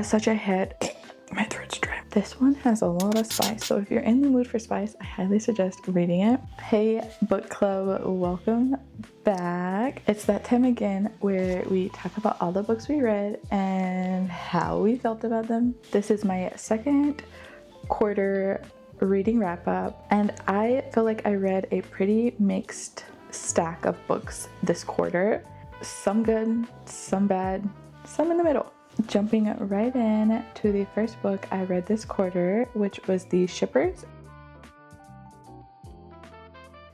such a hit. My throat's dry. This one has a lot of spice, so if you're in the mood for spice, I highly suggest reading it. Hey book club, welcome back. It's that time again where we talk about all the books we read and how we felt about them. This is my second quarter reading wrap up, and I feel like I read a pretty mixed stack of books this quarter. Some good, some bad, some in the middle. Jumping right in to the first book I read this quarter, which was The Shippers.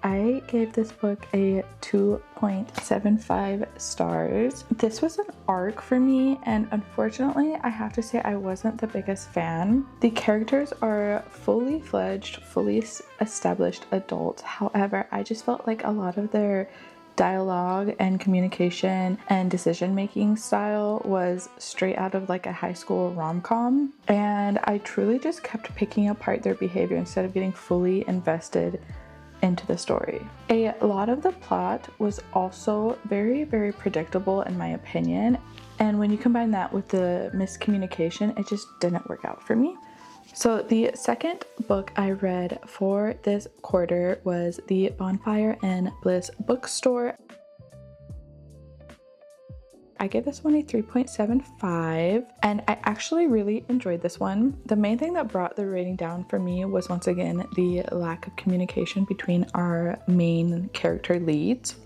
I gave this book a 2.75 stars. This was an arc for me, and unfortunately, I have to say I wasn't the biggest fan. The characters are fully fledged, fully established adults. However, I just felt like a lot of their dialogue and communication and decision-making style was straight out of like a high school rom-com, and I truly just kept picking apart their behavior instead of getting fully invested into the story. A lot of the plot was also very, very predictable in my opinion, and when you combine that with the miscommunication, it just didn't work out for me. So the second book I read for this quarter was the Bonfire and Bliss Bookstore. I gave this one a 3.75, and I actually really enjoyed this one. The main thing that brought the rating down for me was once again the lack of communication between our main character leads.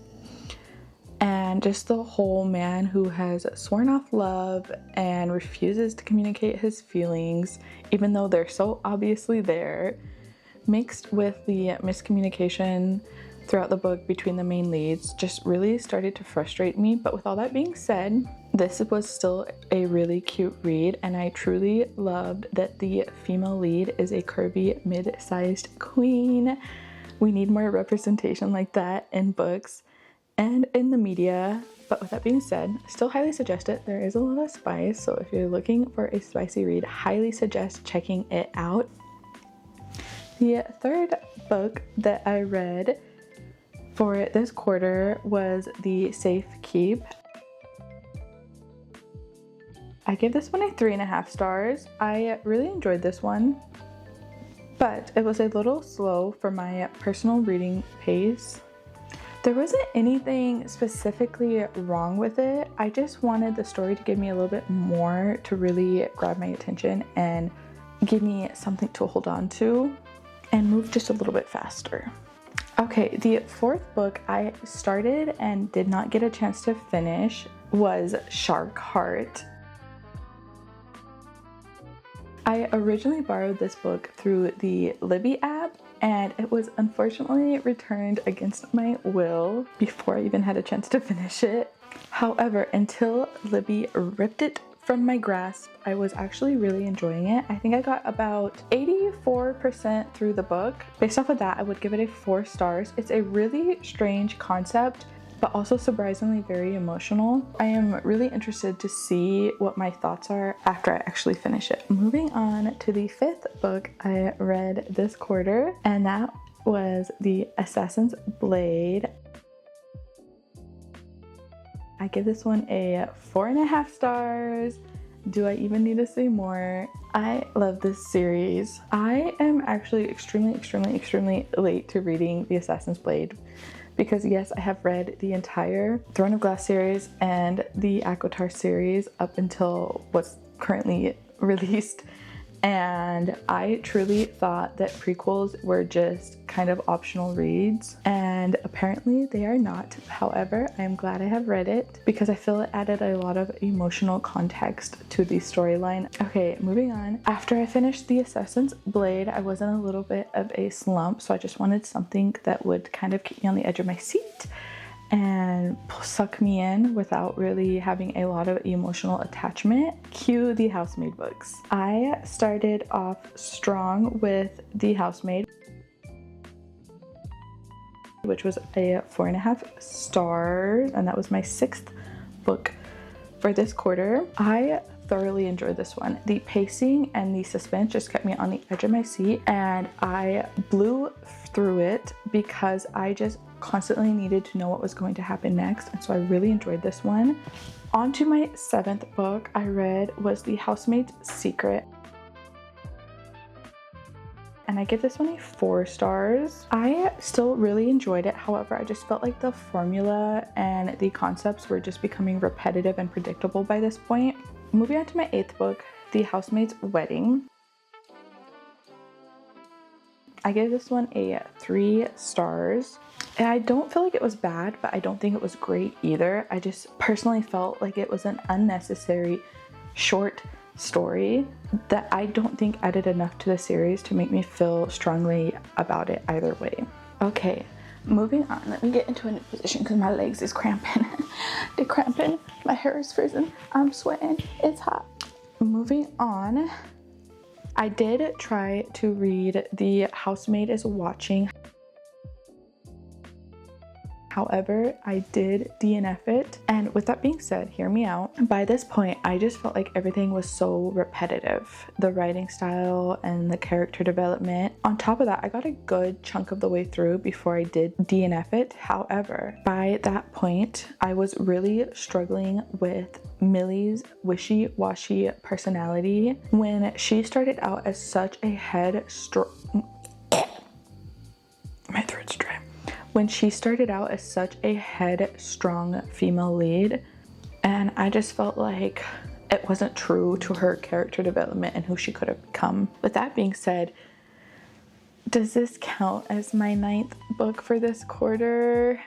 And just the whole man who has sworn off love and refuses to communicate his feelings, even though they're so obviously there, mixed with the miscommunication throughout the book between the main leads, just really started to frustrate me. But with all that being said, this was still a really cute read, and I truly loved that the female lead is a curvy, mid-sized queen. We need more representation like that in books and in the media. But with that being said, still highly suggest it. There is a lot of spice, so if you're looking for a spicy read, highly suggest checking it out. The third book that I read for this quarter was the Safekeep. I gave this one a 3.5 stars. I really enjoyed this one, but it was a little slow for my personal reading pace. There wasn't anything specifically wrong with it. I just wanted the story to give me a little bit more to really grab my attention and give me something to hold on to and move just a little bit faster. Okay, the fourth book I started and did not get a chance to finish was Shark Heart. I originally borrowed this book through the Libby app, and it was unfortunately returned against my will before I even had a chance to finish it. However, until Libby ripped it from my grasp, I was actually really enjoying it. I think I got about 84% through the book. Based off of that, I would give it a 4 stars. It's a really strange concept, but also surprisingly very emotional. I am really interested to see what my thoughts are after I actually finish it. Moving on to the fifth book I read this quarter, and that was The Assassin's Blade. I give this one a 4.5 stars. Do I even need to say more? I love this series. I am actually extremely late to reading The Assassin's Blade, because yes, I have read the entire Throne of Glass series and the ACOTAR series up until what's currently released, and I truly thought that prequels were just kind of optional reads, and apparently they are not. However, I am glad I have read it because I feel it added a lot of emotional context to the storyline. Okay, moving on. After I finished The Assassin's Blade, I was in a little bit of a slump, so I just wanted something that would kind of keep me on the edge of my seat and suck me in without really having a lot of emotional attachment. Cue the Housemaid books. I started off strong with The Housemaid, which was a 4.5 stars, and that was my 6th book for this quarter. I thoroughly enjoyed this one. The pacing and the suspense just kept me on the edge of my seat, and I blew through it because I just constantly needed to know what was going to happen next, and so I really enjoyed this one. On to my 7th book I read was The Housemaid's Secret, and I give this one a 4 stars. I still really enjoyed it. However, I just felt like the formula and the concepts were just becoming repetitive and predictable by this point. Moving on to my 8th book, The Housemaid's Wedding. I gave this one a 3 stars. And I don't feel like it was bad, but I don't think it was great either. I just personally felt like it was an unnecessary short story that I don't think added enough to the series to make me feel strongly about it either way. Okay, moving on. Let me get into a new position because my legs is cramping. They're cramping. My hair is frozen. I'm sweating. It's hot. Moving on. I did try to read The Housemaid is Watching. However, I did DNF it, and with that being said, hear me out. By this point, I just felt like everything was so repetitive. The writing style and the character development. On top of that, I got a good chunk of the way through before I did DNF it. However, by that point, I was really struggling with Millie's wishy-washy personality. When she started out as such a my throat's dry. When she started out as such a headstrong female lead, and I just felt like it wasn't true to her character development and who she could have become. With that being said, does this count as my 9th book for this quarter?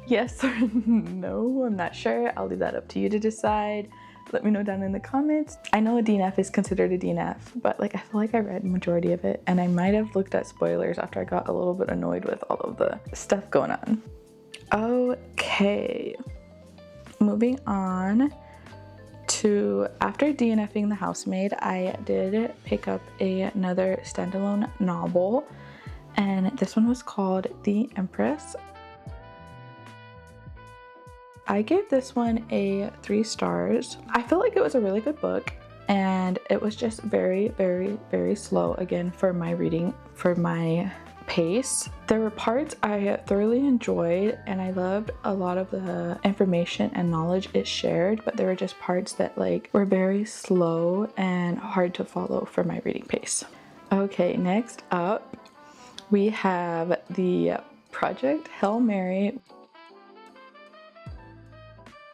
Yes or no? I'm not sure. I'll leave that up to you to decide. Let me know down in the comments. I know a DNF is considered a DNF, but like I feel like I read the majority of it, and I might have looked at spoilers after I got a little bit annoyed with all of the stuff going on. Okay, moving on to after DNFing The Housemaid, I did pick up another standalone novel, and this one was called The Empress. I gave this one a 3 stars. I felt like it was a really good book, and it was just very, very, very slow again for my reading, for my pace. There were parts I thoroughly enjoyed, and I loved a lot of the information and knowledge it shared, but there were just parts that like were very slow and hard to follow for my reading pace. Okay, next up we have the Project Hail Mary,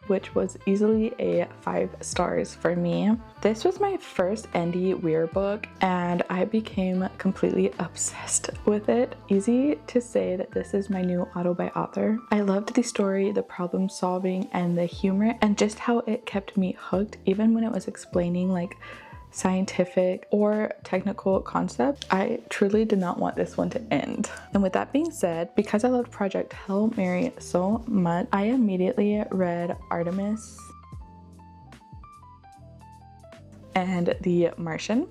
which was easily a 5 stars for me. This was my first indie weird book, and I became completely obsessed with it. Easy to say that this is my new auto by author. I loved the story, the problem solving, and the humor, and just how it kept me hooked even when it was explaining like scientific or technical concepts. I truly did not want this one to end. And with that being said, because I loved Project Hail Mary so much, I immediately read Artemis and The Martian.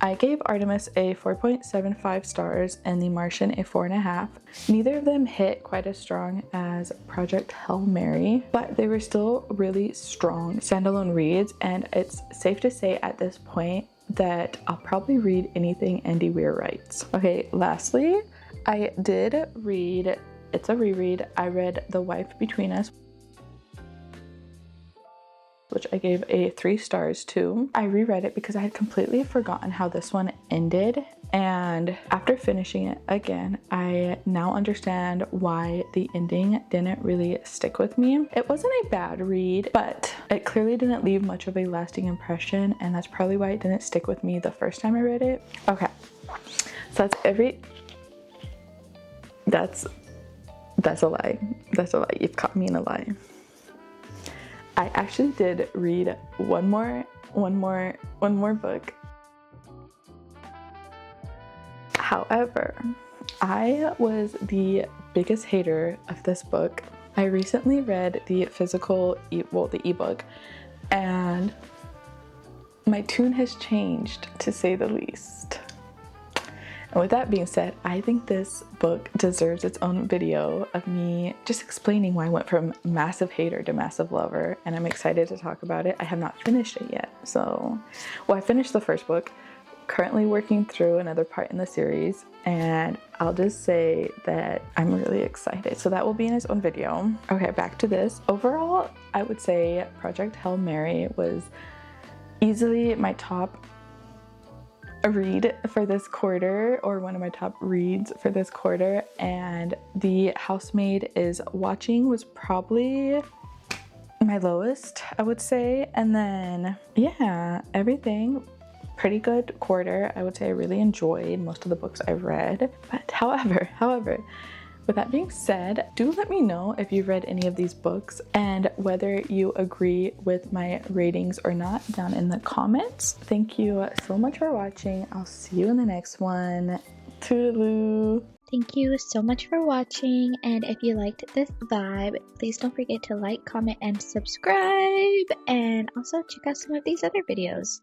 I gave Artemis a 4.75 stars and The Martian a 4.5. Neither of them hit quite as strong as Project Hail Mary, but they were still really strong standalone reads, and it's safe to say at this point that I'll probably read anything Andy Weir writes. Okay, lastly, I did read, it's a reread, I read The Wife Between Us, which I gave a 3 stars to. I reread it because I had completely forgotten how this one ended, and after finishing it again, I now understand why the ending didn't really stick with me. It wasn't a bad read, but it clearly didn't leave much of a lasting impression, and that's probably why it didn't stick with me the first time I read it. Okay, so that's a lie. That's a lie. You've caught me in a lie. I actually did read one more book. However, I was the biggest hater of this book. I recently read the the ebook, and my tune has changed, to say the least. And with that being said, I think this book deserves its own video of me just explaining why I went from massive hater to massive lover, and I'm excited to talk about it. I have not finished it yet, so, well, I finished the first book, currently working through another part in the series, and I'll just say that I'm really excited. So that will be in its own video. Okay, back to this. Overall, I would say Project Hail Mary was easily my top read for this quarter, or one of my top reads for this quarter, and The Housemaid is Watching was probably my lowest, I would say. And then yeah, everything pretty good quarter. I would say I really enjoyed most of the books I've read. But however, with that being said, do let me know if you've read any of these books and whether you agree with my ratings or not down in the comments. Thank you so much for watching. I'll see you in the next one. Toodaloo! Thank you so much for watching, and if you liked this vibe, please don't forget to like, comment, and subscribe, and also check out some of these other videos.